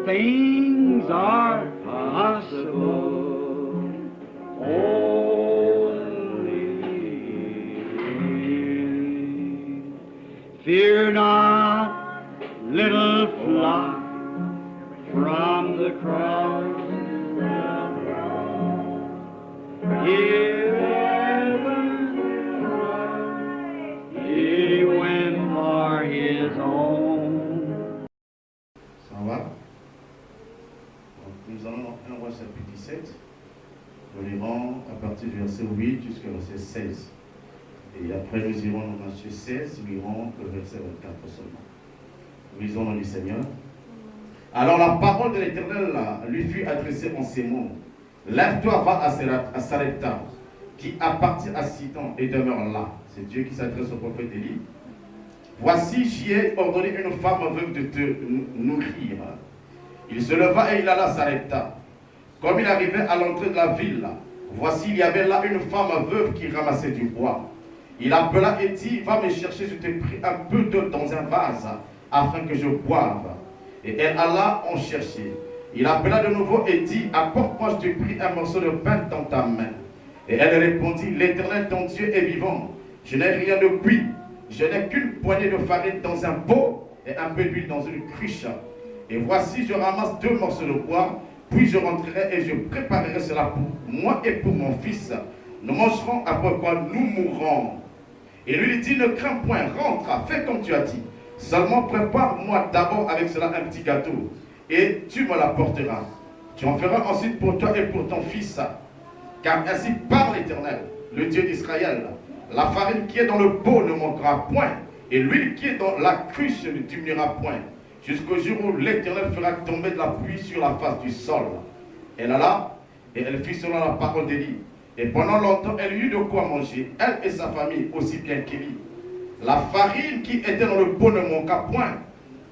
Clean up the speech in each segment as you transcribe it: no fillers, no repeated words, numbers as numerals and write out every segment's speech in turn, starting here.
things are possible. Only fear not, little flock, from the cross. Hear heaven, he went for his own. Ça va? Donc, nous allons dans 1 Roi chapitre 17. Nous lirons à partir du verset 8 jusqu'au verset 16. Et après nous irons dans Matthieu 16, nous lirons le verset 24 seulement. Nous lisons dans le Seigneur. Alors la parole de l'Éternel lui fut adressée en ces mots. Lève-toi, va à Sarepta, qui appartient à Sidon et demeure là. C'est Dieu qui s'adresse au prophète Élie. Voici, j'y ai ordonné une femme veuve de te nourrir. Il se leva et il alla à Sarepta. Comme il arrivait à l'entrée de la ville, voici, il y avait là une femme veuve qui ramassait du bois. Il appela et dit, va me chercher, je t'ai pris un peu d'eau dans un vase, afin que je boive. Et elle alla en chercher. Il appela de nouveau et dit, apporte-moi, je t'ai pris un morceau de pain dans ta main. Et elle répondit, l'Éternel ton Dieu est vivant. Je n'ai rien de cuit. Je n'ai qu'une poignée de farine dans un pot et un peu d'huile dans une cruche. Et voici, je ramasse 2 morceaux de bois, puis je rentrerai et je préparerai cela pour moi et pour mon fils. Nous mangerons, après quoi nous mourrons. Et lui dit, ne crains point, rentre, fais comme tu as dit. Seulement prépare-moi d'abord avec cela un petit gâteau, et tu me l'apporteras. Tu en feras ensuite pour toi et pour ton fils. Car ainsi parle l'Éternel, le Dieu d'Israël. La farine qui est dans le pot ne manquera point, et l'huile qui est dans la cruche ne diminuera point, jusqu'au jour où l'Éternel fera tomber de la pluie sur la face du sol. Elle alla, et elle fit selon la parole d'Élie. Et pendant longtemps, elle eut de quoi manger, elle et sa famille, aussi bien qu'Élie. La farine qui était dans le pot ne manqua point,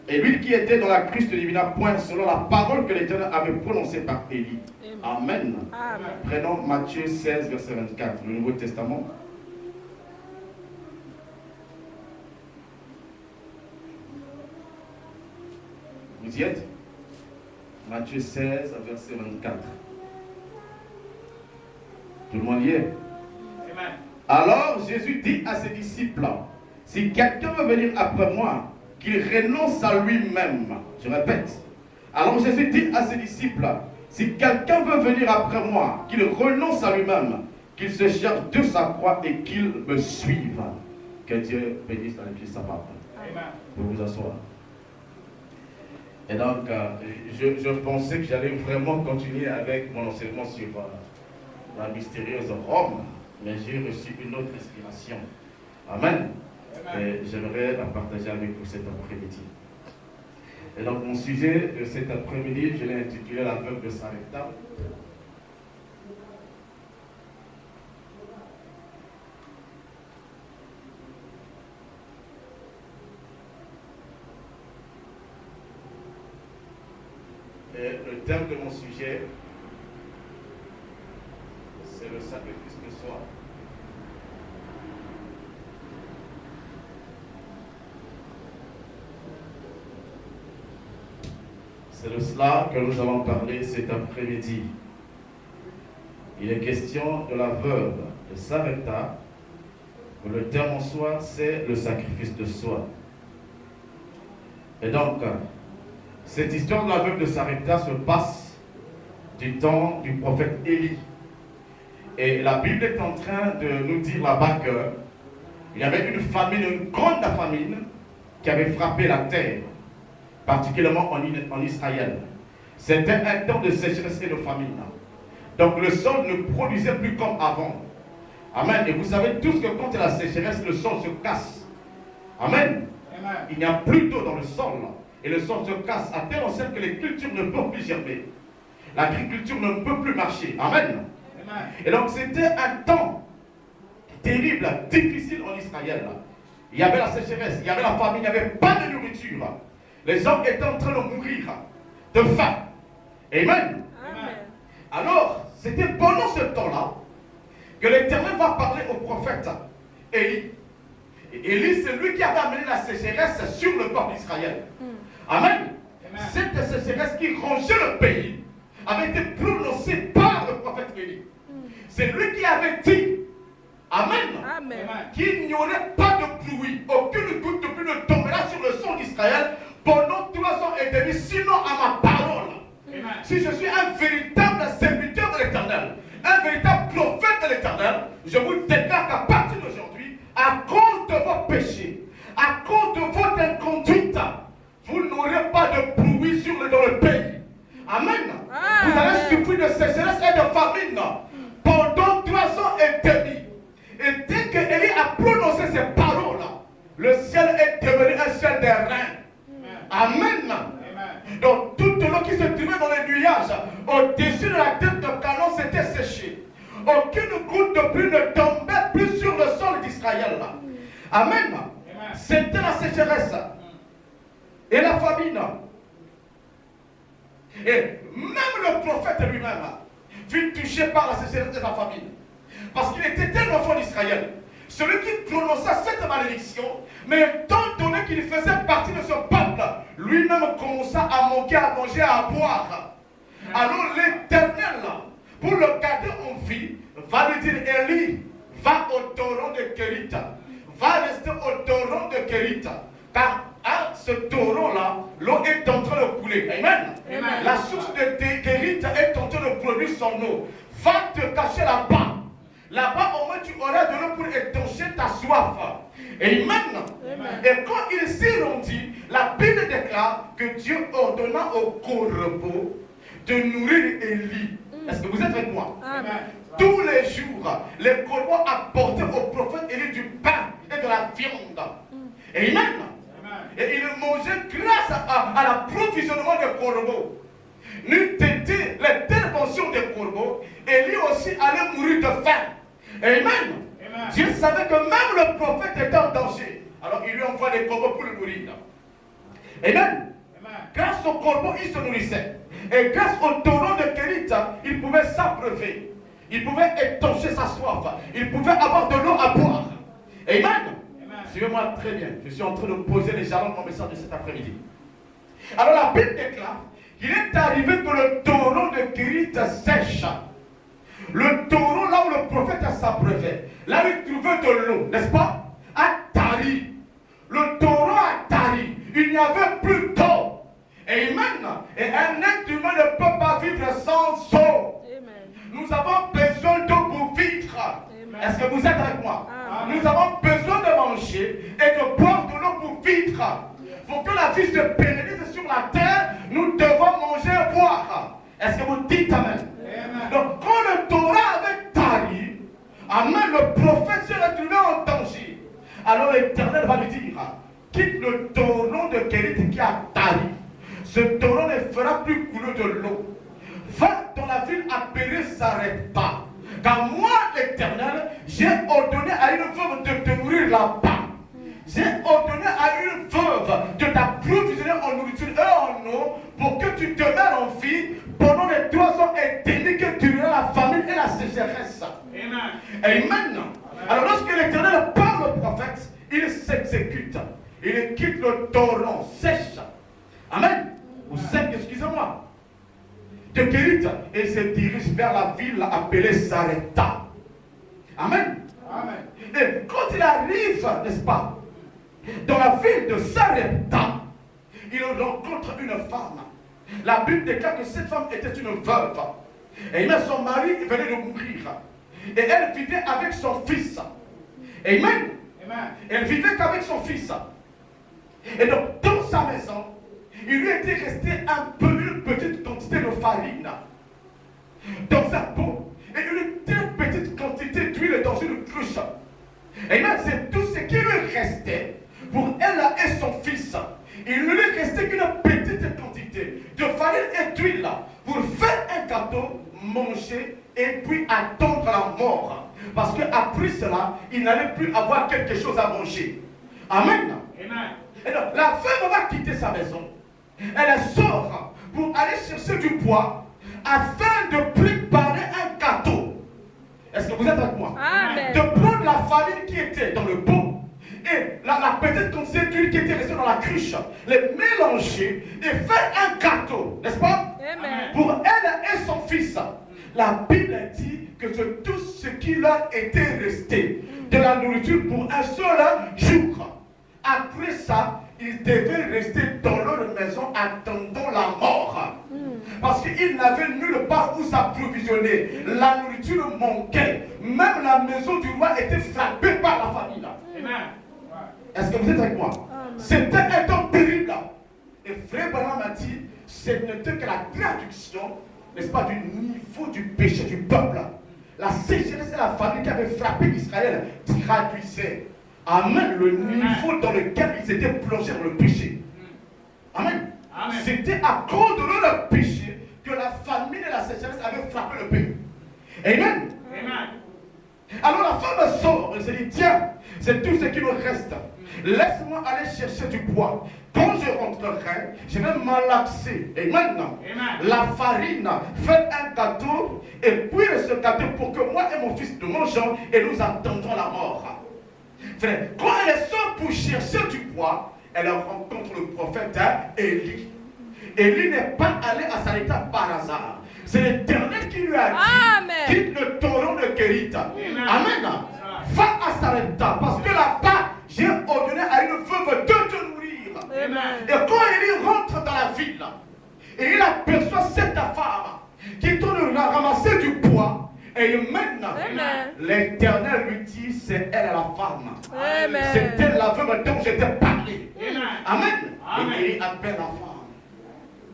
et l'huile qui était dans la cruche ne diminua point, selon la parole que l'Éternel avait prononcée par Élie. Amen. Amen. Prenons Matthieu 16, verset 24, le Nouveau Testament. Vous y êtes? Matthieu 16, verset 24. Tout le monde y est? Amen. Alors Jésus dit à ses disciples, si quelqu'un veut venir après moi, qu'il renonce à lui-même. Je répète. Alors Jésus dit à ses disciples, si quelqu'un veut venir après moi, qu'il renonce à lui-même, qu'il se charge de sa croix et qu'il me suive. Que Dieu bénisse dans les pieds de sa parole. Amen. Vous vous asseoir. Et donc, je pensais que j'allais vraiment continuer avec mon enseignement sur la mystérieuse Rome, mais j'ai reçu une autre inspiration. Amen. Et j'aimerais la partager avec vous cet après-midi. Et donc, mon sujet de cet après-midi, je l'ai intitulé La veuve de Sarepta. Et le thème de mon sujet, c'est le sacrifice de soi. C'est de cela que nous allons parler cet après-midi. Il est question de la veuve de Sarepta. Le terme en soi, c'est le sacrifice de soi. Et donc, cette histoire de la veuve de Sarepta se passe du temps du prophète Élie. Et la Bible est en train de nous dire là-bas qu'il y avait une famine, une grande famine qui avait frappé la terre, particulièrement en Israël. C'était un temps de sécheresse et de famine. Donc le sol ne produisait plus comme avant. Amen. Et vous savez tous que quand il y a la sécheresse, le sol se casse. Amen. Amen. Il n'y a plus d'eau dans le sol. Et le sol se casse à telle enseigne que les cultures ne peuvent plus germer. L'agriculture ne peut plus marcher. Amen. Amen. Et donc c'était un temps terrible, difficile en Israël. Il y avait la sécheresse, il y avait la famine, il n'y avait pas de nourriture. Les hommes étaient en train de mourir de faim. Amen. Amen. Alors, c'était pendant ce temps-là que l'Éternel va parler au prophète Élie. Et Élie, c'est lui qui avait amené la sécheresse sur le peuple d'Israël. Amen. Amen. Cette sécheresse qui rongeait le pays avait été prononcée par le prophète Élie. C'est lui qui avait dit, Amen, Amen. qu'il n'y aurait pas de pluie, aucune goutte de pluie ne tombera sur le sol d'Israël pendant 3 ans et demi, sinon à ma parole. Amen. Si je suis un véritable serviteur de l'Éternel, un véritable prophète de l'Éternel, je vous déclare qu'à partir d'aujourd'hui, à cause de vos péchés, à cause de votre inconduite, vous n'aurez pas de pluie dans le pays. Amen. Vous allez souffrir de sécheresse et de famine pendant 3 ans et demi. Et dès que Élie a prononcé ces paroles, le ciel est devenu un ciel des reins. Amen. Donc toute l'eau qui se trouvait dans les nuages au-dessus de la tête de Canaan s'était séchée. Aucune goutte de pluie ne tombait plus sur le sol d'Israël. Amen. C'était la sécheresse et la famine. Et même le prophète lui-même fut touché par la sécheresse et la famine. Parce qu'il était un enfant d'Israël. Celui qui prononça cette malédiction, mais étant donné qu'il faisait partie de ce peuple, lui-même commença à manquer à manger, à boire. Alors l'Éternel, pour le garder en vie, va lui dire, Élie, va au torrent de Kérita. Va rester au torrent de Kérita. Car à ce torrent-là, l'eau est en train de couler. Amen. Amen. La source de Kérita est en train de produire son eau. Va te cacher là-bas. Là-bas, au moins, tu auras de l'eau pour étancher ta soif. Amen. Amen. Et quand il s'y rendit, la Bible déclare que Dieu ordonna au corbeau de nourrir Élie. Est-ce que vous êtes avec moi? Amen. Tous les jours, les corbeaux apportaient au prophète Élie du pain et de la viande. Amen. Et il mangeait grâce à l'approvisionnement des corbeaux. N'eût été l'intervention des corbeaux, Élie aussi allait mourir de faim. Amen. Amen. Dieu savait que même le prophète était en danger. Alors il lui envoie des corbeaux pour le nourrir. Amen. Amen. Grâce aux corbeaux, il se nourrissait. Et grâce au torrent de Kérita, il pouvait s'abreuver. Il pouvait étancher sa soif. Il pouvait avoir de l'eau à boire. Amen. Suivez-moi très bien. Je suis en train de poser les jalons de mon message de cet après-midi. Alors la Bible déclare qu'il est arrivé que le torrent de Kérita sèche. Le torrent là où le prophète s'abreuvait. Là où il trouvait de l'eau, n'est-ce pas? A tari. Le torrent a tari. Il n'y avait plus d'eau. Amen. Et un être humain ne peut pas vivre sans eau. Amen. Nous avons besoin d'eau pour vivre. Est-ce que vous êtes avec moi? Amen. Nous avons besoin de manger et de boire de l'eau pour vivre. Pour que la vie se pérennise sur la terre, nous devons manger et boire. Est-ce que vous dites Amen? Amen. Donc quand le Torah avait tari, Amen, le prophète se retrouvait en danger. Alors l'Éternel va lui dire, quitte le torrent de Kérita qui a tari. Ce torrent ne fera plus couler de l'eau. Va dans la ville appelée Sarepta. Car moi, l'Éternel, j'ai ordonné à une veuve de te nourrir là-bas. J'ai ordonné à une veuve de t'approvisionner en nourriture et en eau pour que tu demeures en vie pendant les 3 ans et demi que tu auras la famine et la sécheresse. Amen. Amen. Alors lorsque l'Éternel parle au prophète, il s'exécute. Il quitte le torrent sèche. Amen. Ou sec, excusez-moi. De Kérita et se dirige vers la ville appelée Sarepta. Amen. Amen. Et quand il arrive, n'est-ce pas, dans la ville de Sarepta, il rencontre une femme. La Bible déclare que cette femme était une veuve. Et même son mari venait de mourir. Et elle vivait avec son fils. Amen. Amen. Elle vivait qu'avec son fils. Et donc, dans sa maison, il lui était resté une petite quantité de farine dans un pot et une très petite quantité d'huile dans une cruche. Et même c'est tout ce qui lui restait pour elle et son fils. Il ne lui restait qu'une petite quantité de farine et d'huile pour faire un gâteau, manger et puis attendre la mort. Parce qu'après cela, il n'allait plus avoir quelque chose à manger. Amen. Amen. Et donc, la femme va quitter sa maison. Elle sort pour aller chercher du bois afin de préparer un gâteau. Est-ce que vous êtes avec moi? Amen. De prendre la farine qui était dans le pot et la petite quantité d'huile qui était restée dans la cruche, les mélanger et faire un gâteau, n'est-ce pas? Amen. Pour elle et son fils. La Bible dit que c'est tout ce qui leur était resté de la nourriture pour un seul jour. Après ça, ils devaient rester dans leur maison attendant la mort. Parce qu'ils n'avaient nulle part où s'approvisionner. La nourriture manquait. Même la maison du roi était frappée par la famine. Est-ce que vous êtes avec moi? C'était un temps terrible. Et Frère Branham m'a dit, ce n'était que la traduction, n'est-ce pas, du niveau du péché du peuple. La sécheresse et la famine qui avait frappé Israël traduisaient, amen, le niveau dans lequel ils étaient plongés dans le péché. Amen. C'était à cause de leur péché que la famine et la sécheresse avaient frappé le pays. Amen. Alors la femme sort, elle se dit, tiens, c'est tout ce qui me reste. Laisse-moi aller chercher du bois. Quand je rentrerai, je vais malaxer. Et maintenant, la farine, faites un gâteau et puis ce gâteau pour que moi et mon fils nous mangeons et nous attendons la mort. Frère, quand elle sort pour chercher du bois, elle rencontre le prophète Élie. Élie n'est pas allé à Sarepta par hasard. C'est l'Éternel qui lui a dit, quitte le torrent de Kérit. Amen. Va à Sarepta parce que là-bas, j'ai ordonné à une veuve de te nourrir. Et quand Élie rentre dans la ville, et il aperçoit cette femme qui est en train de ramasser du bois, et maintenant, l'Éternel lui dit, c'est elle la femme. C'est elle la veuve dont je t'ai parlé. Amen. Et Élie appelle la femme.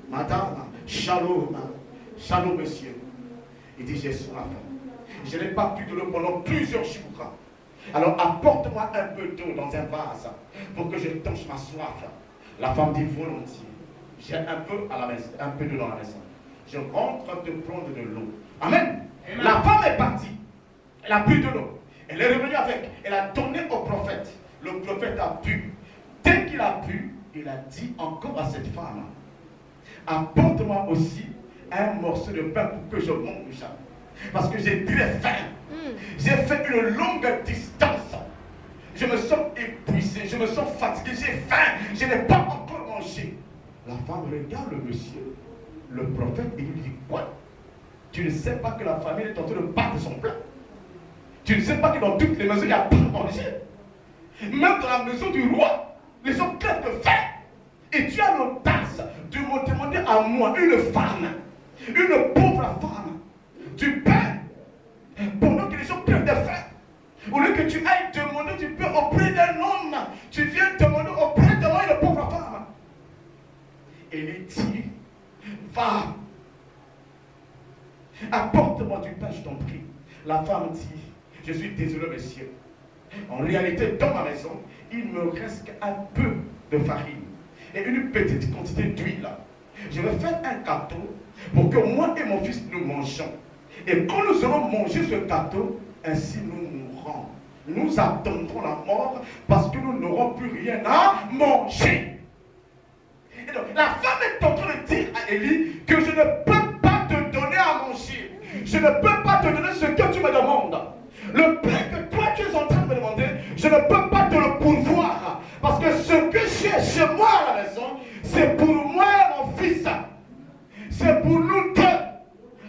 Madame, shalom. Shalom, monsieur. Il dit, j'ai soif. Je n'ai pas pu de l'eau pendant plusieurs jours. Alors apporte-moi un peu d'eau dans un vase pour que je tanche ma soif. La femme dit volontiers. J'ai un peu à la maison, un peu d'eau dans la maison. Je rentre te prendre de l'eau. Amen. La femme est partie. Elle a bu de l'eau. Elle est revenue avec. Elle a donné au prophète. Le prophète a bu. Dès qu'il a bu, il a dit encore à cette femme, apporte-moi aussi un morceau de pain pour que je mange. Parce que j'ai très faim. J'ai fait une longue distance. Je me sens épuisé, je me sens fatigué, j'ai faim, je n'ai pas encore mangé. La femme regarde le monsieur, le prophète, et lui dit, quoi? Tu ne sais pas que la famille est en train de battre son plat? Tu ne sais pas que dans toutes les maisons, il n'y a pas à manger? Même dans la maison du roi, les gens crèvent de faim. Et tu as l'audace de me demander à moi, une femme, une pauvre femme, du pain, pendant que les gens crèvent de faim. Au lieu que tu ailles demander du pain auprès d'un homme, tu viens demander auprès de moi une pauvre femme. Et il dit, va, apporte-moi du pain, je t'en prie. La femme dit, je suis désolé, monsieur. En réalité, dans ma maison, il me reste un peu de farine et une petite quantité d'huile. Je vais faire un gâteau pour que moi et mon fils nous mangeons. Et quand nous aurons mangé ce gâteau, ainsi nous mourrons. Nous attendrons la mort parce que nous n'aurons plus rien à manger. Et donc, la femme est en train de dire à Élie que je ne peux pas te donner à manger. Je ne peux pas te donner ce que tu me demandes. Le pain que toi tu es en train de me demander, je ne peux pas te le pourvoir. Parce que ce que j'ai chez moi à la maison, c'est pour moi et mon fils. C'est pour nous deux.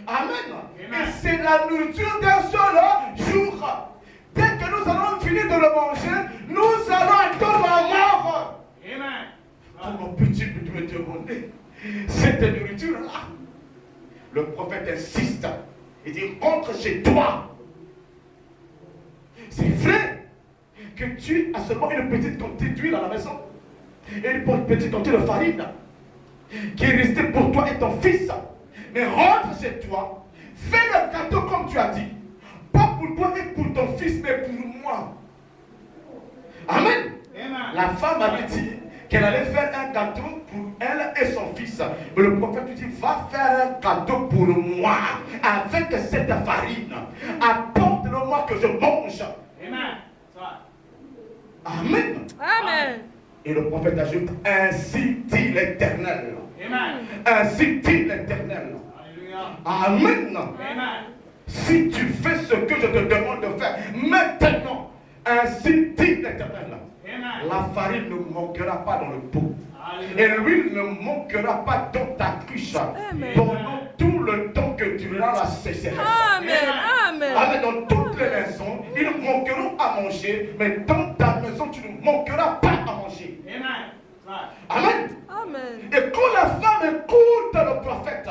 Amen. Et c'est la nourriture d'un seul jour. Dès que nous allons finir de le manger, nous allons attendre la mort. Amen. Comment peux-tu me demander cette nourriture-là? Le prophète insiste. Il dit, rentre chez toi. C'est vrai que tu as seulement une petite quantité d'huile à la maison et une petite quantité de farine qui est restée pour toi et ton fils. Mais rentre chez toi, fais le gâteau comme tu as dit. Pas pour toi et pour ton fils, mais pour moi. Amen. La femme avait dit qu'elle allait faire un gâteau pour elle et son fils. Mais le prophète lui dit, va faire un gâteau pour moi avec cette farine. Apporte-le-moi que je mange. Amen. Amen. Et le prophète ajoute, ainsi dit l'Éternel. Ainsi dit l'Éternel. Amen. Si tu fais ce que je te demande de faire maintenant, ainsi dit l'Éternel. La farine ne manquera pas dans le pot. Et l'huile ne manquera pas dans ta cruche pendant tout le temps que tu auras la sécheresse. Amen. Dans toutes les maisons, ils manqueront à manger, mais dans ta maison, tu ne manqueras pas à manger. Amen. Et quand la femme écoute le prophète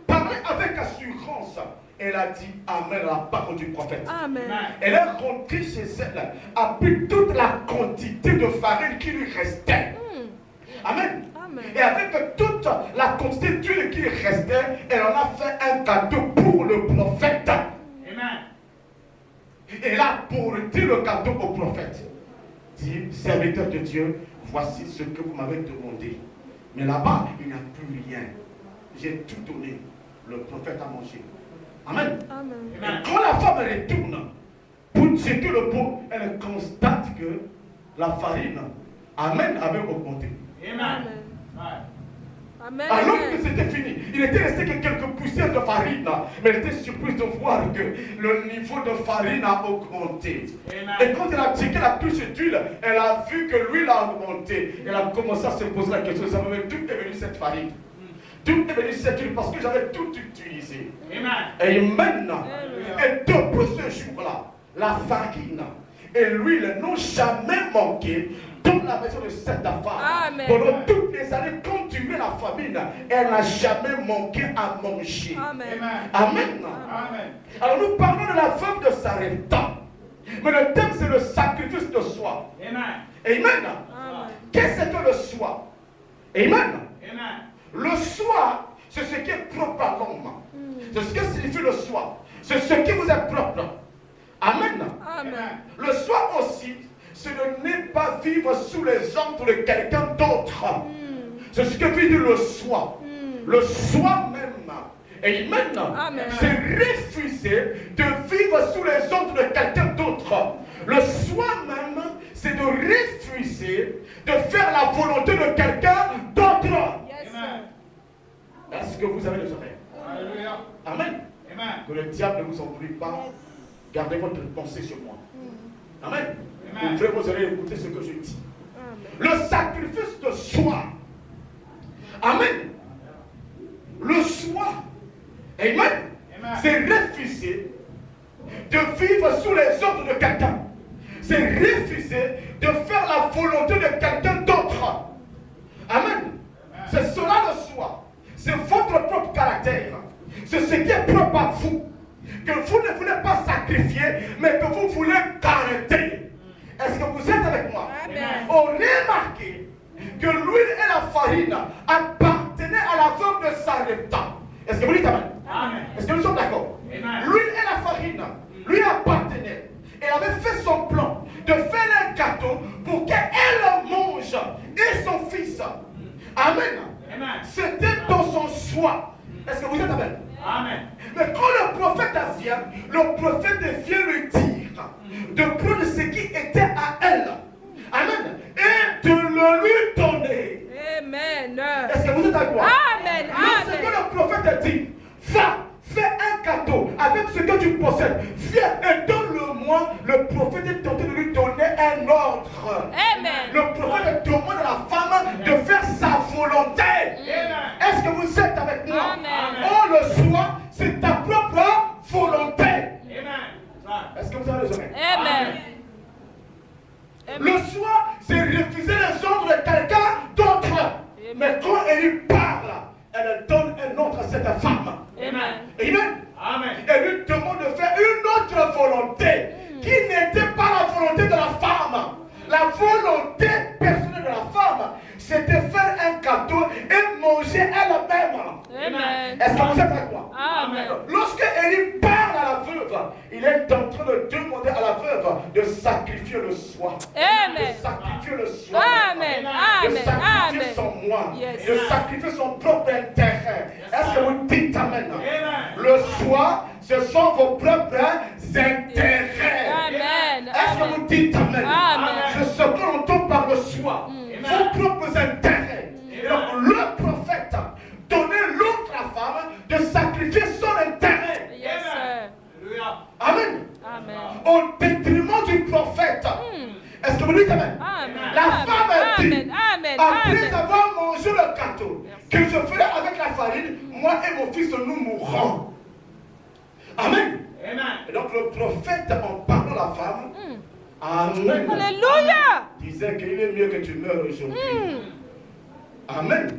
parler avec assurance, elle a dit Amen à la parole du prophète. Elle est rentrée chez elle, a pris toute la quantité de farine qui lui restait. Amen. Et avec toute la quantité d'huile qui lui restait, elle en a fait un cadeau pour le prophète. Et elle a porté le cadeau au prophète. Dit, serviteur de Dieu, voici ce que vous m'avez demandé. Mais là-bas, il n'y a plus rien. J'ai tout donné. Le prophète a mangé. Amen. Et quand la femme retourne pour checker le pot, elle constate que la farine, Amen, avait augmenté. Alors que c'était fini, il était resté que quelques poussières de farine, mais elle était surprise de voir que le niveau de farine a augmenté. Et quand elle a checké la touche d'huile, elle a vu que l'huile a augmenté. Elle a commencé à se poser la question, d'où est venue cette farine? D'où est venue cette huile? Parce que j'avais tout utilisé. Amen. Et depuis ce jour-là, la farine et l'huile n'ont jamais manqué dans la maison de cette femme. Pendant toutes les années, quand tu mets la famine, elle n'a jamais manqué à manger. Amen. Alors nous parlons de la veuve de Sarepta. Mais le thème c'est le sacrifice de soi. Amen. Qu'est-ce que le soi? Amen. Le soi, c'est ce qui est propre à l'homme. C'est ce que signifie le soi. C'est ce qui vous est propre. Amen. Le soi aussi, c'est de ne pas vivre sous les ordres de quelqu'un d'autre. C'est ce que veut dire le soi. Le soi-même. Amen. C'est refuser de vivre sous les ordres de quelqu'un d'autre. Le soi-même, c'est de refuser de faire la volonté de quelqu'un d'autre. Est-ce que vous avez les oreilles? Amen. Que le diable ne vous ennuie pas. Gardez votre pensée sur moi. Amen. Vous allez écouter ce que je dis. Le sacrifice de soi. Amen. Le soi. Amen. C'est refuser de vivre sous les ordres de quelqu'un. C'est refuser de faire la volonté de quelqu'un d'autre. Amen. C'est cela le soi. C'est votre propre caractère. C'est ce qui est propre à vous. Que vous ne voulez pas sacrifier, mais que vous voulez garder. Est-ce que vous êtes avec moi? On remarque que l'huile et la farine appartenaient à la veuve de Sarepta. Est-ce que vous dites Amen? Est-ce que nous sommes d'accord? L'huile et la farine lui appartenaient. Elle avait fait son plan de faire un gâteau pour qu'elle mange et son fils. Amen. C'était dans son soi. Est-ce que vous êtes Amen? Mais quand le prophète vient, le prophète vient lui dire de prendre ce qui était à elle. Amen. Et de le lui donner. Est-ce que vous êtes avec moi? C'est ce que le prophète dit. Va, fais un cadeau avec ce que tu possèdes. Viens et donne-le-moi. Le prophète est tenté de lui donner un ordre. Le prophète demande à la femme de faire sa volonté. Est-ce que vous êtes avec moi? Oh, le soi, c'est ta propre volonté. Est-ce que vous avez les oreilles? Le soi, c'est refuser les ordres de quelqu'un d'autre. Mais quand elle lui parle, elle donne un ordre à cette femme. Elle lui demande de faire une autre volonté qui n'était pas la volonté de la femme. La volonté personnelle de la femme, c'était faire un cadeau et manger elle-même. Est-ce que vous êtes avec moi? Lorsque Élie parle à la veuve, il est en train de demander à la veuve de sacrifier le soi. De sacrifier le soi. De sacrifier son moi. De sacrifier son propre intérêt. Est-ce que vous dites Amen? Le soi, ce sont vos propres intérêts. Est-ce que vous dites Amen? C'est ce que l'on entend par le soi. Vos propres intérêts. Et donc le prophète donnait l'autre à la femme de sacrifier son intérêt. Amen. Au détriment du prophète. Est-ce que vous dites Amen? La farine, moi et mon fils, nous mourrons. Amen. Amen. Et donc le prophète, en parlant à la femme, Amen, Alléluia. disait qu'il est mieux que tu meurs aujourd'hui. Amen. Amen.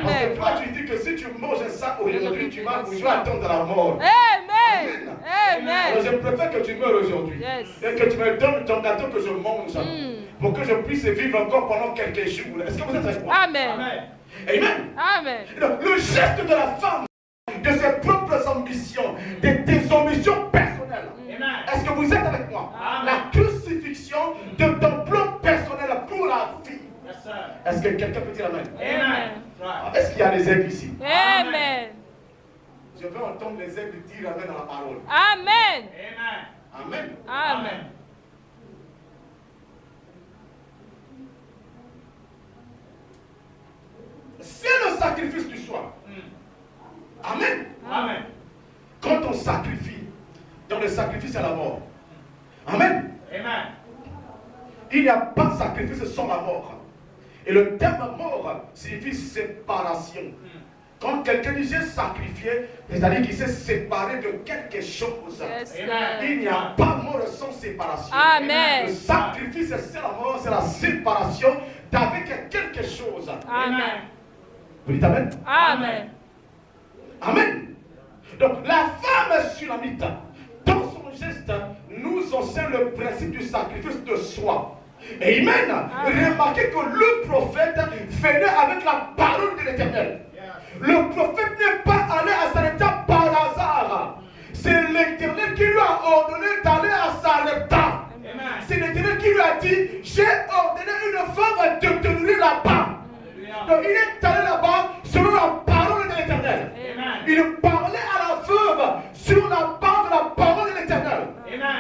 Parce que toi, tu dis que si tu manges ça aujourd'hui, tu vas attendre la mort. Amen. Alors Amen. je préfère que tu meurs aujourd'hui. Yes. Et que tu me donnes ton gâteau que je mange. Pour que je puisse vivre encore pendant quelques jours. Est-ce que vous êtes avec moi? Amen. Amen. Amen. Donc, le geste de la femme, de ses propres ambitions, de tes ambitions personnelles. Est-ce que vous êtes avec moi? La crucifixion de ton plan personnel pour la vie. Est-ce que quelqu'un peut dire amen? Amen. Est-ce qu'il y a des aigles ici? Amen. Je veux entendre les aigles dire amen à la parole. Amen. Amen. Amen. C'est le sacrifice du soir. Amen. Amen. Quand on sacrifie, dans le sacrifice à la mort. Amen. Amen. Il n'y a pas de sacrifice sans la mort. Et le terme mort signifie séparation. Quand quelqu'un dit j'ai sacrifié, c'est-à-dire qu'il s'est séparé de quelque chose. Yes, sir. Il n'y a pas mort sans séparation. Amen. Le sacrifice, c'est la mort, c'est la séparation d'avec quelque chose. Amen. Vous dites amen? Amen. Amen. Donc la femme sulamite, dans son geste, nous enseigne le principe du sacrifice de soi. Amen. Remarquez que le prophète venait avec la parole de l'Éternel. Le prophète n'est pas allé à Sarepta par hasard. C'est l'Éternel qui lui a ordonné d'aller à Sarepta. C'est l'Éternel qui lui a dit, j'ai ordonné une femme de te nourrir là-bas. Donc il est allé là-bas selon la parole de l'Éternel. Il parlait à la veuve sur la base de la parole de l'Éternel.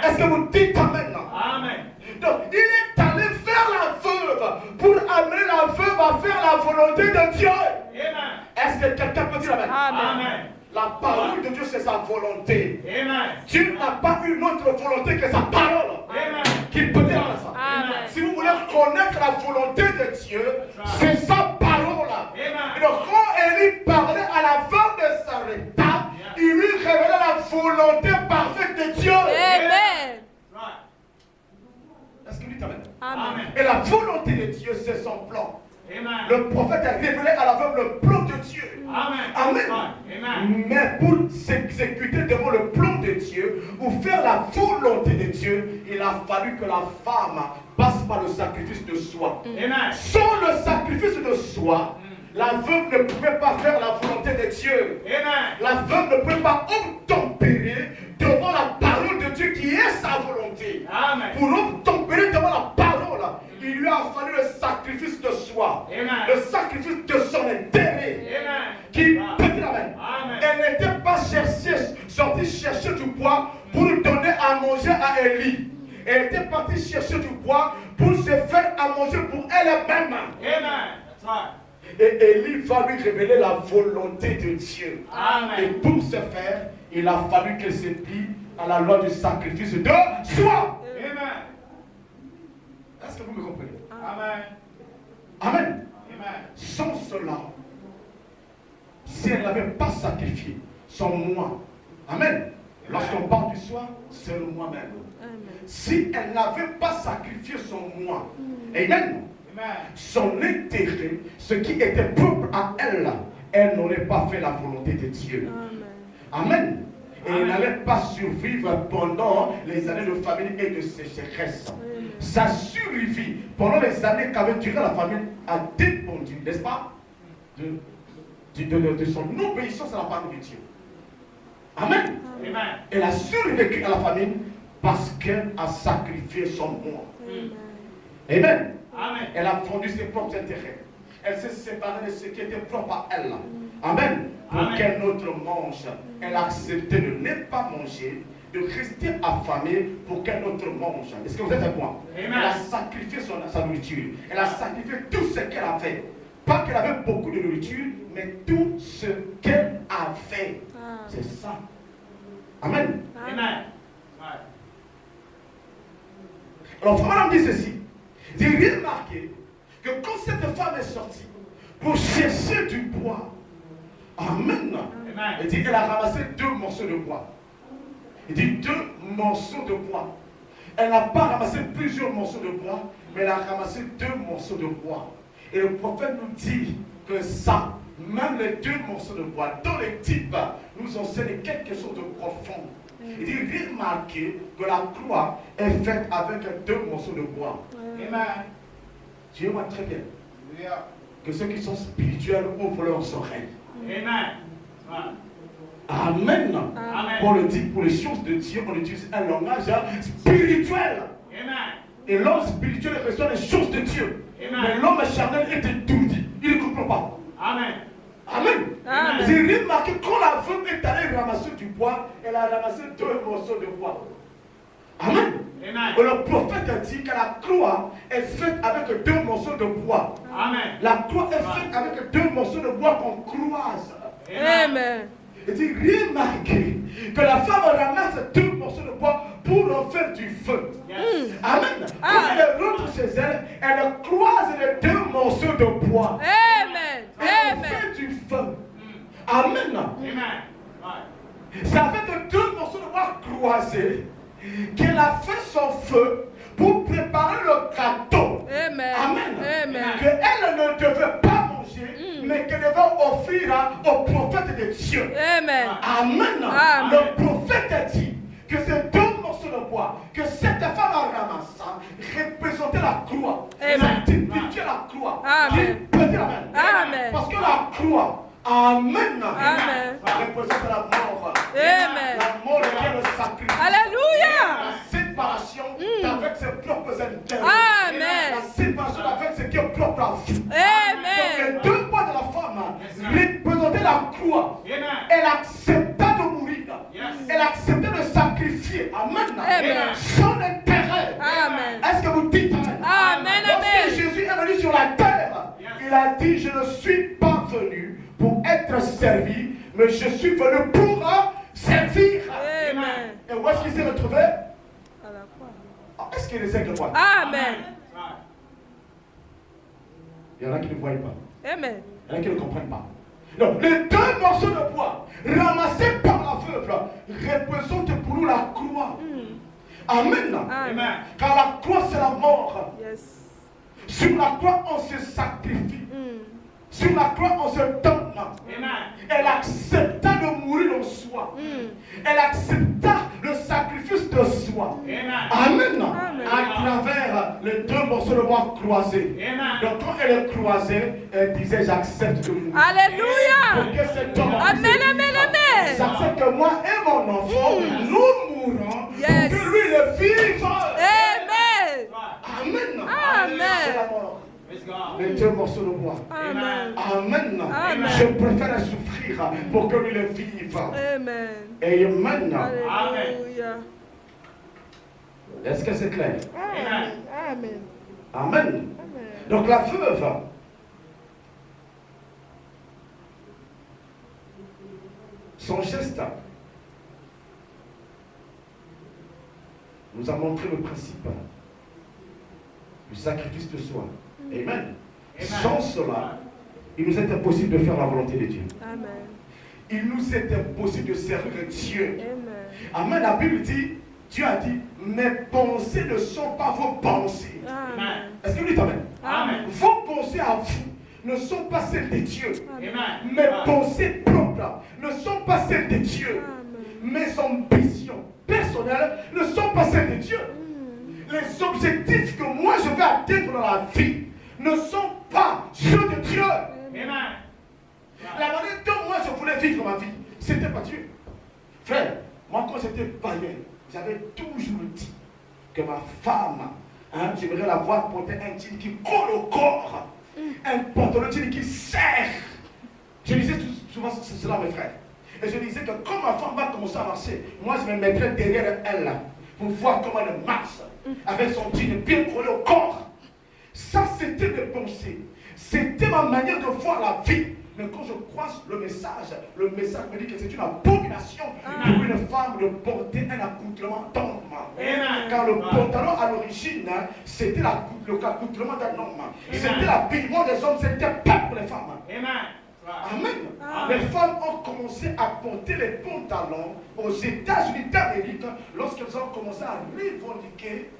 Est-ce que vous dites amen? Amen. Donc il est allé faire la veuve pour amener la veuve à faire la volonté de Dieu. Amen. Est-ce que quelqu'un peut dire amen? Amen. La parole de Dieu, c'est sa volonté. Amen. Dieu n'a pas une autre volonté que sa parole. Amen. Qui peut dire ça? Amen. Si vous voulez connaître la volonté de Dieu, c'est sa parole. Amen. Et donc quand Élie parlait à la femme de Sarepta, il lui révélait la volonté parfaite de Dieu. Amen. Est-ce que vous dites amen? Amen. Et la volonté de Dieu, c'est son plan. Amen. Le prophète a révélé à la veuve le plan de Dieu. Amen. Amen. Amen. Mais pour s'exécuter devant le plan de Dieu, ou faire la volonté de Dieu, il a fallu que la femme passe par le sacrifice de soi. Amen. Sans le sacrifice de soi, la veuve ne pouvait pas faire la volonté de Dieu. Amen. La veuve ne pouvait pas obtempérer devant la parole de Dieu qui est sa volonté. Amen. Pour obtempérer devant la parole, il lui a fallu le sacrifice de soi. Amen. Le sacrifice de son intérêt. Amen. Qui peut dire amen. Amen. Elle n'était pas sortie chercher du bois pour donner à manger à Élie. Elle était partie chercher du bois pour se faire à manger pour elle-même. Amen. That's right. Et Élie va lui révéler la volonté de Dieu. Amen. Et pour ce faire, il a fallu qu'elle se plie à la loi du sacrifice de soi. Amen. Est-ce que vous me comprenez? Amen. Amen. Amen. Sans cela, si elle n'avait pas sacrifié son moi, amen. Lorsqu'on parle du soi, c'est le moi-même. Si elle n'avait pas sacrifié son moi, amen, son intérêt, ce qui était propre à elle, elle n'aurait pas fait la volonté de Dieu. Amen. Et elle n'allait pas survivre pendant les années de famine et de sécheresse. Sa survie pendant les années qu'avait duré la famine a dépendu, n'est-ce pas, de son obéissance à la parole de Dieu. Amen. Amen. Elle a survécu à la famine parce qu'elle a sacrifié son moi. Amen. Amen. Elle a vendu ses propres intérêts. Elle s'est séparée de ce qui était propre à elle. Amen. Pour Amen. qu'un autre mange. Elle a accepté de ne pas manger, de rester affamée pour qu'un autre mange. Est-ce que vous êtes avec moi? Amen. Elle a sacrifié sa nourriture. Elle a sacrifié tout ce qu'elle avait. Pas qu'elle avait beaucoup de nourriture, mais tout ce qu'elle avait. C'est ça. Amen. Amen. Right. Alors, Frère Madame dit ceci. J'ai remarqué que quand cette femme est sortie pour chercher du bois Amen. Amen. Il dit, elle a ramassé 2 morceaux de bois. Il dit 2 morceaux de bois. Elle n'a pas ramassé plusieurs morceaux de bois, mais elle a ramassé 2 morceaux de bois. Et le prophète nous dit que ça, même les 2 morceaux de bois, dans les types, nous enseignent quelque chose de profond. Il dit, remarquez que la croix est faite avec 2 morceaux de bois. Amen. Dieu voit très bien que ceux qui sont spirituels ouvrent leurs oreilles. Amen. Ouais. Amen. Amen. Pour les choses de Dieu, on utilise un langage spirituel. Amen. Et l'homme spirituel reçoit les choses de Dieu. Amen. Mais l'homme charnel est étourdi. Il ne comprend pas. Amen. Amen. Amen. J'ai remarqué quand la femme est allée ramasser du bois, elle a ramassé 2 morceaux de bois. Amen. Amen. Et le prophète a dit que la croix est faite avec 2 morceaux de bois. Amen. La croix est faite avec 2 morceaux de bois qu'on croise. Amen. Il dit, remarquez que la femme ramasse 2 morceaux de bois pour en faire du feu. Yes. Amen. Quand elle rentre chez elle, elle croise les 2 morceaux de bois. Amen. Elle Amen. fait du feu. Amen. Amen. Ouais. C'est avec 2 morceaux de bois croisés qu'elle a fait son feu pour préparer le gâteau. Amen. Amen. Amen. Qu'elle ne devait pas manger, mais qu'elle devait offrir au prophète de Dieu. Amen. Amen. Amen. Le prophète a dit que ces 2 morceaux de bois que cette femme a ramassé représentaient la croix. Amen. Ça typifiait la croix. Amen. Qui peut dire amen. Amen. Parce que la croix, amen, Amen. représente la mort. Amen. La mort est le sacrifice. Alléluia. La séparation avec ses propres intérêts. Amen. La séparation avec ce qui est propre à vous. Amen. Donc les 2 bois de la femme représentaient la croix. Amen. Elle accepta de mourir. Yes. Elle acceptait de sacrifier. Amen. Amen. Son intérêt. Amen. Est-ce que vous dites amen? Amen. Lorsque Amen. Jésus est venu sur la terre, Yes. il a dit, je ne suis pas venu pour être servi, mais je suis venu pour servir. Amen. Et où est-ce qu'il s'est retrouvé? À la croix. Ah, est-ce qu'il est avec moi? Amen. Il y en a qui ne voient pas. Amen. Il y en a qui ne comprennent pas. Donc, les 2 morceaux de bois ramassés par la veuve représentent pour nous la croix. Amen. Amen. Car la croix, c'est la mort. Yes. Sur la croix, on se sacrifie. Sur la croix, on se donne. Amen. Elle accepta de mourir en soi. Elle accepta le sacrifice de soi. Amen. Amen. Amen. À travers les 2 morceaux de bois croisés. Amen. Donc quand elle est croisée, elle disait, j'accepte de mourir. Alléluia. Pour que cet homme Amen. Amen. Amen. j'accepte que moi et mon enfant, nous mourrons Yes. pour que lui le vive. Amen. Amen. Amen. C'est la mort. Praise God. Les 2 morceaux de bois. Amen. Amen. Amen. Je préfère souffrir pour que lui le vive. Amen. Amen. Alléluia. Est-ce que c'est clair? Amen. Amen. Amen. Amen. Donc la veuve, son geste nous a montré le principe du sacrifice de soi. Amen. Sans cela, il nous est impossible de faire la volonté de Dieu. Amen. Il nous est impossible de servir Dieu. Amen. Amen. La Bible dit, Dieu a dit, mes pensées ne sont pas vos pensées. Amen. Est-ce que vous dites amen? Amen. Vos pensées à vous ne sont pas celles de Dieu. Amen. Mes pensées propres ne sont pas celles de Dieu. Amen. Mes ambitions personnelles ne sont pas celles de Dieu. Les objectifs que moi je vais atteindre dans la vie ne sont pas ceux de Dieu. Amen. La manière dont moi je voulais vivre ma vie, c'était pas Dieu. Frère, moi quand j'étais païen, j'avais toujours dit que ma femme, j'aimerais la voir porter un jean qui colle au corps, un pantalon jean qui serre. Je disais souvent cela, mes frères. Et je disais que quand ma femme va commencer à marcher, moi je me mettrais derrière elle pour voir comment elle marche, avec son jean bien collé au corps. Ça, c'était mes pensées. C'était ma manière de voir la vie. Mais quand je croise le message me dit que c'est une abomination pour une femme de porter un accoutrement d'homme. Car le pantalon à l'origine, c'était l'accoutrement d'un homme. C'était l'habillement des hommes, c'était pas pour les femmes. Amen. Amen. Les femmes ont commencé à porter les pantalons aux États-Unis d'Amérique lorsqu'elles ont commencé à revendiquer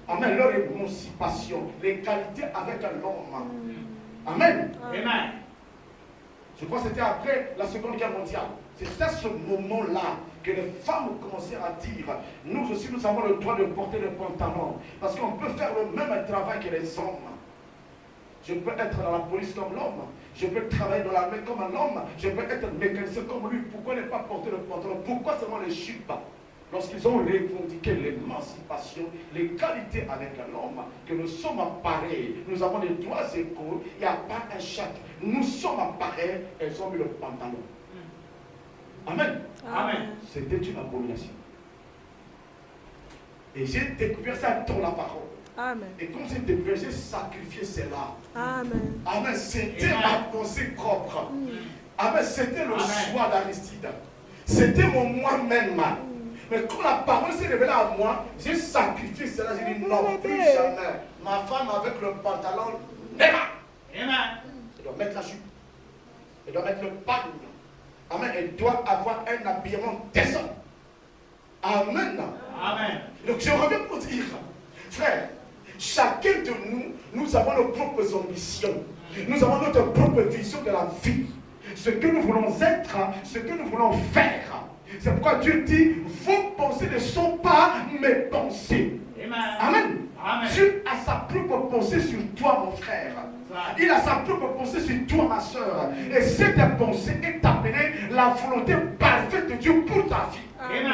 leur émancipation, l'égalité avec l'homme. Amen. Amen. Je crois que c'était après la Seconde Guerre mondiale. C'est à ce moment-là que les femmes ont commencé à dire, nous aussi nous avons le droit de porter le pantalon, parce qu'on peut faire le même travail que les hommes. Je peux être dans la police comme l'homme, je peux travailler dans l'armée comme un homme, je peux être mécanicien comme lui. Pourquoi ne pas porter le pantalon? Pourquoi seulement les jupes? Lorsqu'ils ont revendiqué l'émancipation, l'égalité avec l'homme, que nous sommes pareils, nous avons des droits égaux, il n'y a pas un chaque. Nous sommes pareils, elles ont mis le pantalon. Amen. Amen. C'était une abomination. Et j'ai découvert ça dans la parole. Amen. Et quand j'ai découvert, j'ai sacrifié cela. Amen. Amen. C'était ma pensée propre. Amen. C'était le choix d'Aristide. C'était mon moi-même. Mais quand la parole s'est révélée à moi, j'ai sacrifié cela. J'ai dit non, plus jamais. Ma femme avec le pantalon, never. Amen. Elle doit mettre la jupe. Elle doit mettre le pantalon. Amen. Elle doit avoir un habillement décent. Amen. Amen. Donc je reviens pour dire, frère, chacun de nous, nous avons nos propres ambitions. Nous avons notre propre vision de la vie. Ce que nous voulons être, ce que nous voulons faire. C'est pourquoi Dieu dit, vos pensées ne sont pas mes pensées. Amen. Amen. Amen. Dieu a sa propre pensée sur toi, mon frère. Il a sa propre pensée sur toi, ma soeur. Et cette pensée est appelée la volonté parfaite de Dieu pour ta vie. Amen.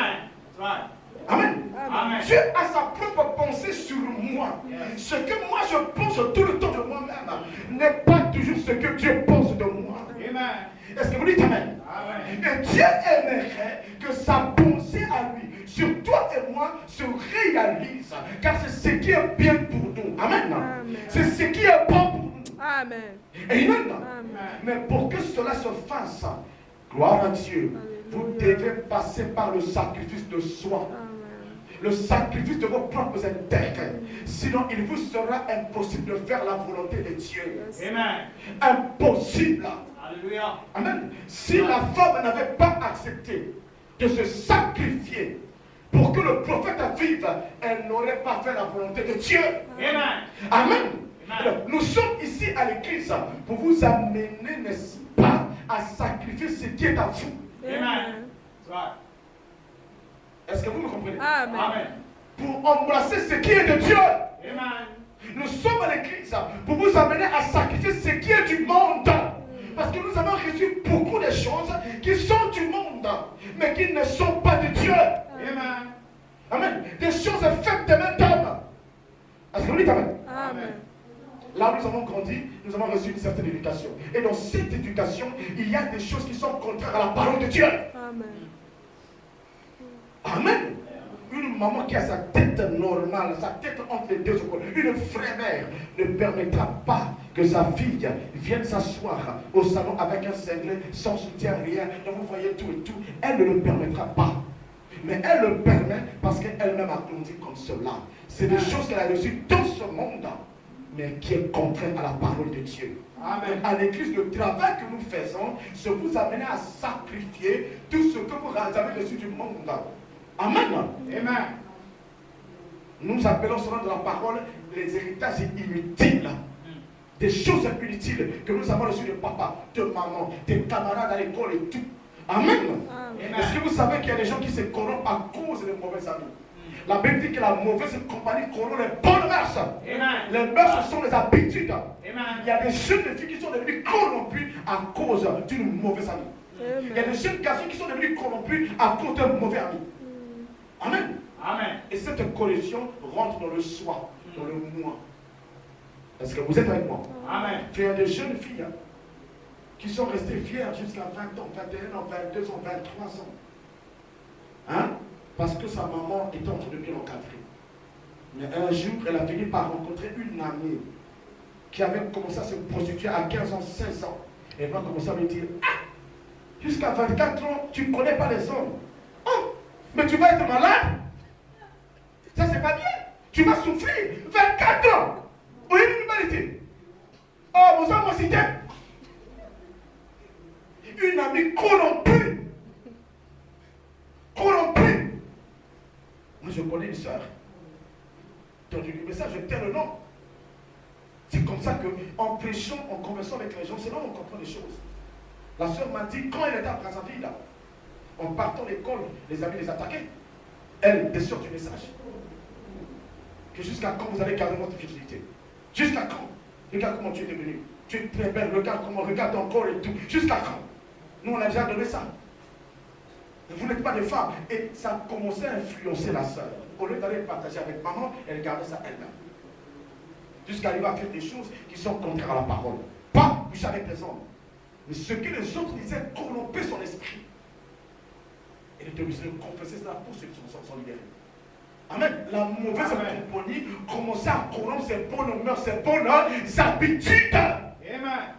Right. Amen. Amen. Dieu a sa propre pensée sur moi. Yes. Ce que moi je pense tout le temps de moi-même n'est pas toujours ce que Dieu pense de moi. Amen. Est-ce que vous dites Amen? Amen. Et Dieu aimerait que sa pensée à lui, sur toi et moi, se réalise. Car c'est ce qui est bien pour nous. Amen. Amen. C'est ce qui est bon pour nous. Amen. Amen. Amen. Mais pour que cela se fasse, gloire à Dieu, vous Alléluia. devez passer par le sacrifice de soi. Amen. Le sacrifice de vos propres intérêts. Sinon, il vous sera impossible de faire la volonté de Dieu. Yes. Amen. Impossible. Alléluia. Amen. Si la femme n'avait pas accepté de se sacrifier pour que le prophète vive, elle n'aurait pas fait la volonté de Dieu. Amen. Amen. Amen. Alors, nous sommes ici à l'église pour vous amener, n'est-ce pas, à sacrifier ce qui est à vous. Amen. Right. Est-ce que vous me comprenez? Amen. Amen. Pour embrasser ce qui est de Dieu. Amen. Nous sommes à l'église pour vous amener à sacrifier ce qui est du monde. Parce que nous avons reçu beaucoup de choses qui sont du monde, mais qui ne sont pas de Dieu. Amen. Amen. Des choses faites de main d'homme. Est-ce que vous dites Amen? Amen. Là où nous avons grandi, nous avons reçu une certaine éducation. Et dans cette éducation, il y a des choses qui sont contraires à la parole de Dieu. Amen. Amen. Une maman qui a sa tête normale, sa tête entre les deux épaules, une vraie mère ne permettra pas que sa fille vienne s'asseoir au salon avec un singlet, sans soutien, rien, dont vous voyez tout et tout. Elle ne le permettra pas. Mais elle le permet parce qu'elle-même a grandi comme cela. C'est des choses qu'elle a reçues dans ce monde, mais qui est contraire à la parole de Dieu. Amen. À l'église, le travail que nous faisons, c'est vous amener à sacrifier tout ce que vous avez reçu du monde. Amen. Amen. Nous appelons cela de la parole les héritages inutiles. Des choses inutiles que nous avons reçues de papa, de maman, des camarades à l'école et tout. Amen. Amen. Est-ce que vous savez qu'il y a des gens qui se corrompent à cause des mauvais amis? La Bible dit que la mauvaise compagnie corrompt les bonnes mœurs. Amen. Les mœurs, ce sont les habitudes. Amen. Il y a des jeunes filles qui sont devenues corrompues à cause d'une mauvaise amie. Il y a des jeunes garçons qui sont devenus corrompus à cause d'un mauvais ami. Amen. Amen. Et cette corruption rentre dans le soi, dans le moi. Est-ce que vous êtes avec moi? Amen. Il y a des jeunes filles qui sont restées fières jusqu'à 20 ans, 21 ans, 22 ans, 23 ans. Hein? Parce que sa maman était en train de bien l'encadrer. Mais un jour, elle a fini par rencontrer une amie qui avait commencé à se prostituer à 15 ans, 16 ans. Et elle va commencer à lui dire, ah, jusqu'à 24 ans, tu ne connais pas les hommes. Oh, mais tu vas être malade. Ça, c'est pas bien. Tu vas souffrir. 24 ans. Oui, une humanité. Oh, vous avez cité. une amie corrompue. Corrompue. Moi, je connais une soeur. Mais ça, je tais le nom. C'est comme ça qu'en prêchant, en conversant avec les gens, c'est là où on comprend les choses. La soeur m'a dit, quand elle était à Brazzaville, en partant de l'école, les amis les attaquaient. Elle, des soeurs du message. Que jusqu'à quand vous allez garder votre virginité? Jusqu'à quand? Regarde comment tu es devenu. Tu es très belle, regarde comment, regarde ton corps et tout. Jusqu'à quand? Nous, on a déjà donné ça. Vous n'êtes pas des femmes. Et ça a commencé à influencer la soeur. Au lieu d'aller partager avec maman, elle gardait ça elle-même. Jusqu'à arriver à faire des choses qui sont contraires à la parole. Pas coucher avec les hommes. Mais ce que les autres disaient corrompait son esprit. Elle était obligée de confesser cela pour ceux qui sont libérés. Amen. La mauvaise compagnie commençait à corrompre ses bonnes mœurs, ses bonnes habitudes. Amen.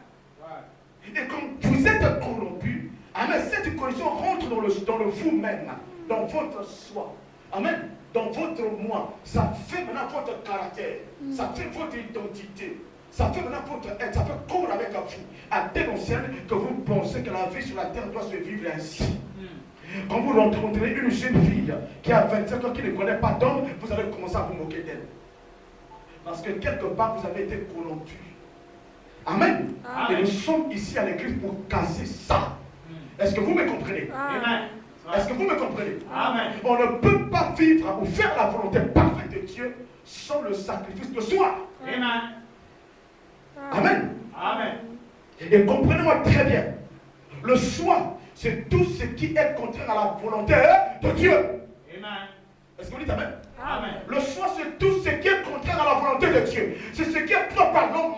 Et quand vous êtes corrompu, amen, cette corruption rentre dans le vous-même, dans votre soi. Amen. Dans votre moi. Ça fait maintenant votre caractère. Ça fait votre identité. Ça fait maintenant votre être. Ça fait corps avec vous. À telle enseigne que vous pensez que la vie sur la terre doit se vivre ainsi. Quand vous rencontrez une jeune fille qui a 25 ans, qui ne connaît pas d'homme, vous allez commencer à vous moquer d'elle. Parce que quelque part, vous avez été corrompu. Amen. Amen. Et nous sommes ici à l'église pour casser ça. Est-ce que vous me comprenez? Amen. Est-ce que vous me comprenez? Amen. On ne peut pas vivre ou faire la volonté parfaite de Dieu sans le sacrifice de soi. Amen. Amen. Amen. Et comprenez-moi très bien. Le soi, c'est tout ce qui est contraire à la volonté de Dieu. Amen. Est-ce que vous dites Amen? Amen. Le soi, c'est tout ce qui est contraire à la volonté de Dieu. C'est ce qui est propre à l'homme.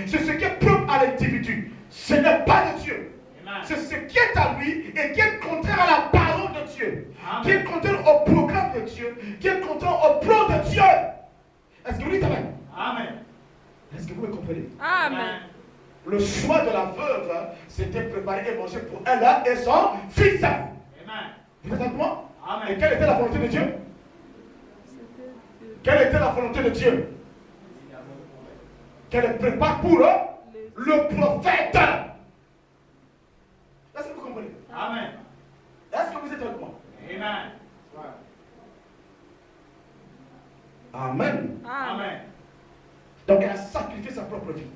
C'est ce qui est propre à l'individu. Ce n'est pas de Dieu. C'est ce qui est à lui et qui est contraire à la parole de Dieu. Amen. Qui est contraire au programme de Dieu. Qui est contraire au plan de Dieu. Est-ce que vous dites Amen? Amen. Est-ce que vous me comprenez? Amen. Le choix de la veuve, c'était préparer et manger pour elle et son fils. Amen. Vous êtes avec moi? Amen. Et quelle était la volonté de Dieu? Quelle était la volonté de Dieu? Qu'elle prépare pour le prophète. Est-ce que vous comprenez? Amen. Est-ce que vous êtes avec moi? Amen. Amen. Amen. Donc elle a sacrifié sa propre vie.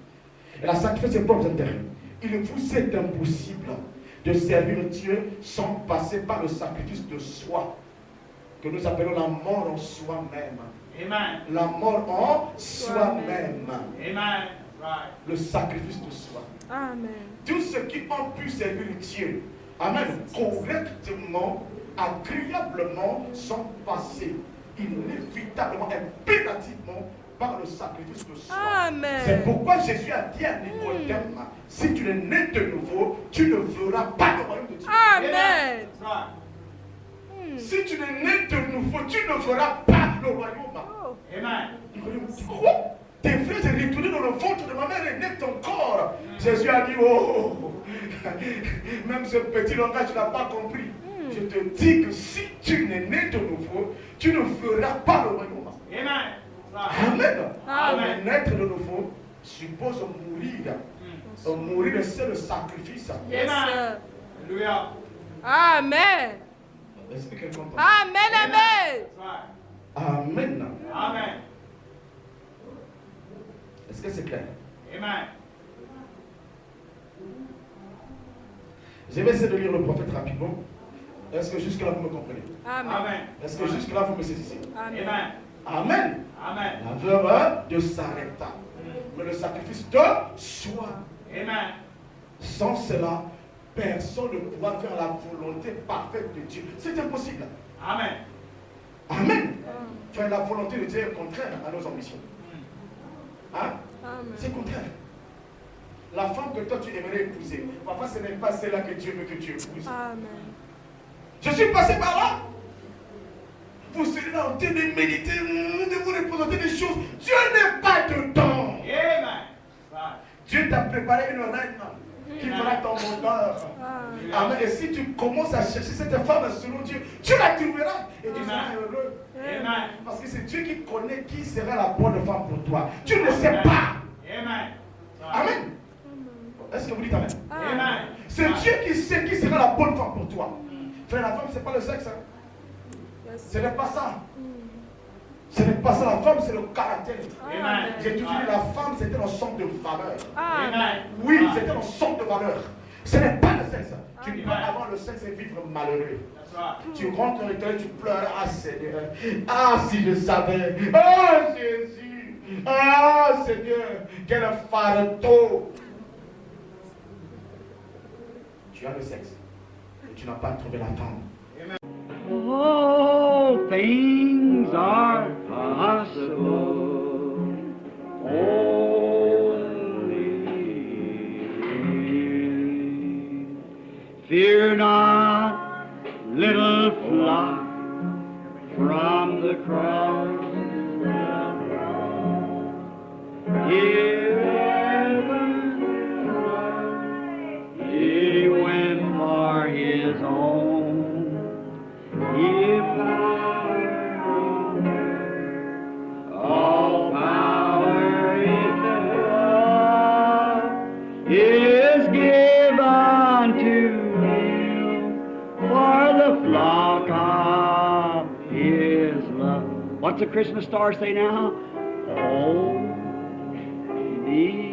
Elle a sacrifié ses propres intérêts. Il vous est impossible de servir Dieu sans passer par le sacrifice de soi, que nous appelons la mort en soi-même. Amen. La mort en soi-même. Amen. Right. Le sacrifice de soi. Amen. Tous ceux qui ont pu servir Dieu, amen, correctement, agréablement, sont passés inévitablement, impérativement par le sacrifice de soi. Amen. C'est pourquoi Jésus a dit à Nicodème, si tu es né de nouveau, tu ne verras pas le royaume de Dieu. Amen. Right. Si tu es né de nouveau, tu ne verras pas le royaume. Oh. Amen. Nicodème dit, quoi? Tes frères sont retournés dans le ventre de ma mère et né ton corps. Jésus a dit, oh, même ce petit langage, tu n'as pas compris. Je te dis que si tu n'es né de nouveau, tu ne verras pas le royaume. Amen. Right. Amen. Amen. Naître de nouveau suppose mourir. Mourir, c'est le sacrifice. Yes, sir. Alléluia. Amen. Est-ce que quelqu'un entend? Amen. Amen. Right. Amen. Amen. Est-ce que c'est clair? Amen. Je vais essayer de lire le prophète rapidement. Est-ce que jusque-là vous me comprenez? Amen. Amen. Est-ce que jusque-là vous me saisissez? Amen. Amen. Amen. Amen. La veuve de Sarepta. Mais le sacrifice de soi. Amen. Sans cela, personne ne pourra faire la volonté parfaite de Dieu. C'est impossible. Amen. Amen. Faire la volonté de Dieu est contraire à nos ambitions. Hein? Amen. C'est contraire. La femme que toi tu aimerais épouser, parfois ce n'est pas celle-là que Dieu veut que tu épouses. Amen. Je suis passé par là. Vous serez là en train de méditer, de vous représenter des choses. Dieu n'est pas dedans. Amen. Right. Dieu t'a préparé une reine qui fera ton bonheur. Amen. Amen. Et si tu commences à chercher cette femme selon Dieu, tu la trouveras et tu seras heureux. Amen. Parce que c'est Dieu qui connaît qui sera la bonne femme pour toi. Tu ne sais pas. Amen. Amen. Est-ce que vous dites Amen? Amen. C'est Dieu qui sait qui sera la bonne femme pour toi. Frère, la femme, ce n'est pas le sexe. Hein. Ce n'est pas ça. Ce n'est pas ça. La femme, c'est le caractère. Amen. J'ai toujours dit, la femme, c'était l'ensemble de valeurs. Amen. Oui, c'était l'ensemble de valeurs. Ce n'est pas le sexe. Tu peux avoir le sexe et vivre malheureux. That's right. Tu rentres dans l'éternel, tu pleures. Ah Seigneur. Ah si je savais. Ah Jésus. Ah Seigneur. Quel fardeau. Tu as le sexe. Mais tu n'as pas trouvé la femme. All things are possible. Only fear not, little flock, from the cross. Heaven, he went for his own. Give all power is given to him for the flock of his love. What's the Christmas star say now? Oh, the